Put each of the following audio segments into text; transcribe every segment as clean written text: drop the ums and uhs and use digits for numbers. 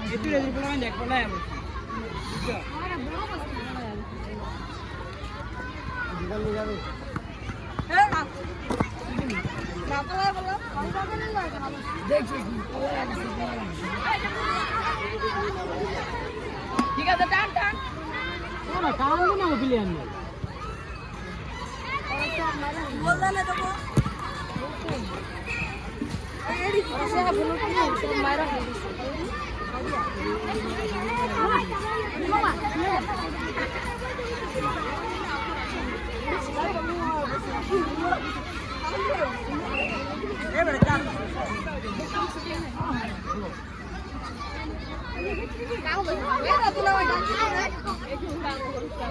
একটু রেডি করে আমি দেখবো না ঠিক আছে টান টান টান না প্লেয়ার নেই বল দাও না তো এডি সে বলো কি সব মাইরা দিছে মামা এ বড় চাপ কাউ এ না তুলা ওই ডাকি একটু কাম করছিলাম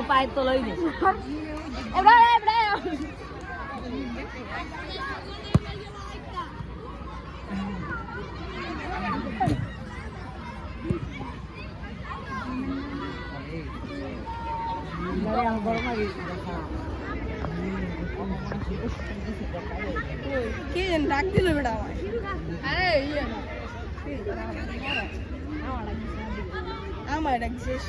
পায়ের তো লই কি ডাক দিল বেটা আরে আমার ডাকছিস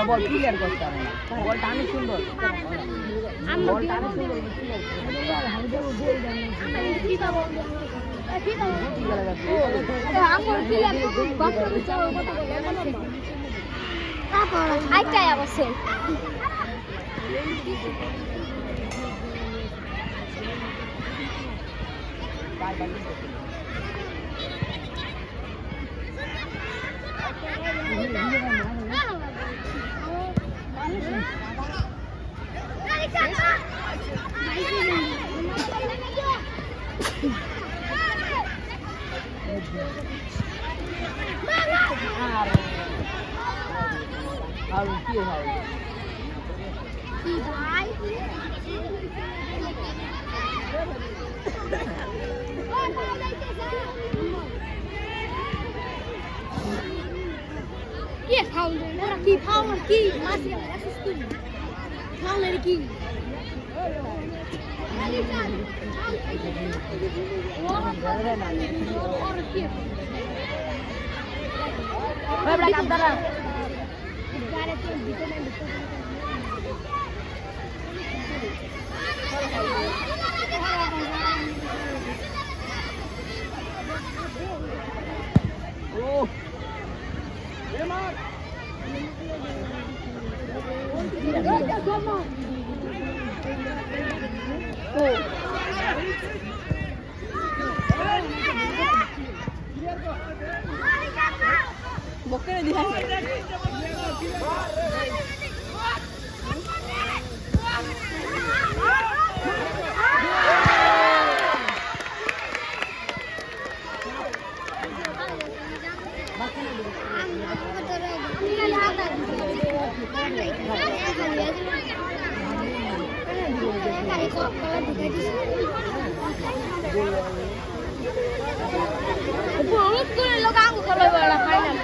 বল ক্লিয়ার করতে হবে না বলটা অনেক সুন্দর বলটা অনেক সুন্দর আইটাই অবশ্যই আর কি হয় কি ভাই কি খাও ওরা কি খাও কি মাছ আসিস খাও রে কি বড় কামদারা বকরে দিয়া বহুত করে লোক আঙ্গুল ফাইনাল